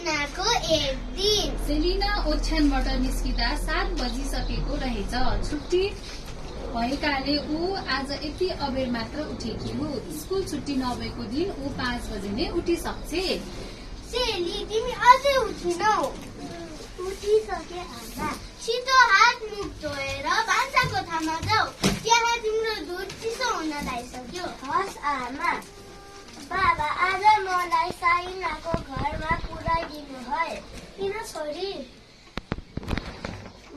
महिनाको एक दिन। सेलिना ओछ्यानबाट निस्किँदा 7 बजिसकेको रहेछ। छुट्टी भएकाले ऊ आज यति अबेर मात्र उठेकी हो। स्कुल छुट्टी नभएको दिन ऊ 5 बजे नै उठिसक्छे। सेली, तिमी अझै उठिनौ? उठिसके आमा। छिटो हात मुख धोएर भान्सा कोठामा जाऊ। त्यहाँ तिम्रो दुध चिसो हुन लागिसक्यो। हस् आमा। बाबा, आज मलाई साइनाको घरमा पुर्याइदिनु है। किन छोरी?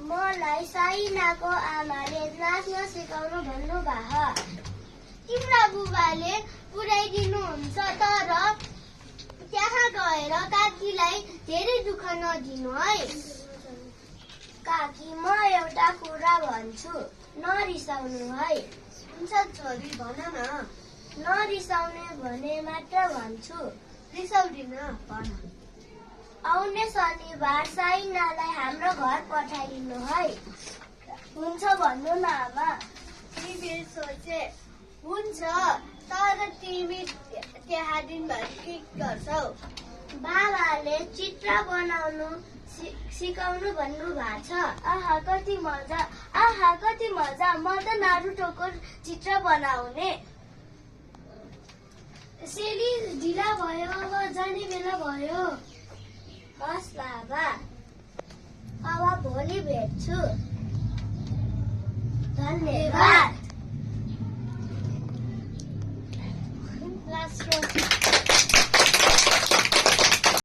मलाई साइनाको आमाले नाच्न सिकाउनु भन्नुभयो। तिम्रा बुबाले पुर्याइदिनुहुन्छ, तर त्यहाँ गएर काकीलाई धेरै दुःख नदिनु है। काकी, म एउटा कुरा भन्छु, नरिसाउनु है। हुन्छ छोरी, भन न। नरिसाउने भने मात्र भन्छु। रिसाउँदिन, भन। आउने शनिबार साइनालाई हाम्रो घर पठाइदिनु है। हुन्छ भन्नु न आमा। तिमी सोचे हुन्छ, तर तिमी त्यहाँ दिनभर के गर्छौ? बाबाले चित्र बनाउनु सिकाउनु भन्नुभएको छ। आहा कति मजा, आहा कति मजा। म त नारुटोको चित्र बनाउने। सेली, ढिला भयो, अब जाने बेला भयो। हस् बाबा, अब भोलि भेट्छु। धन्यवाद। लास्ट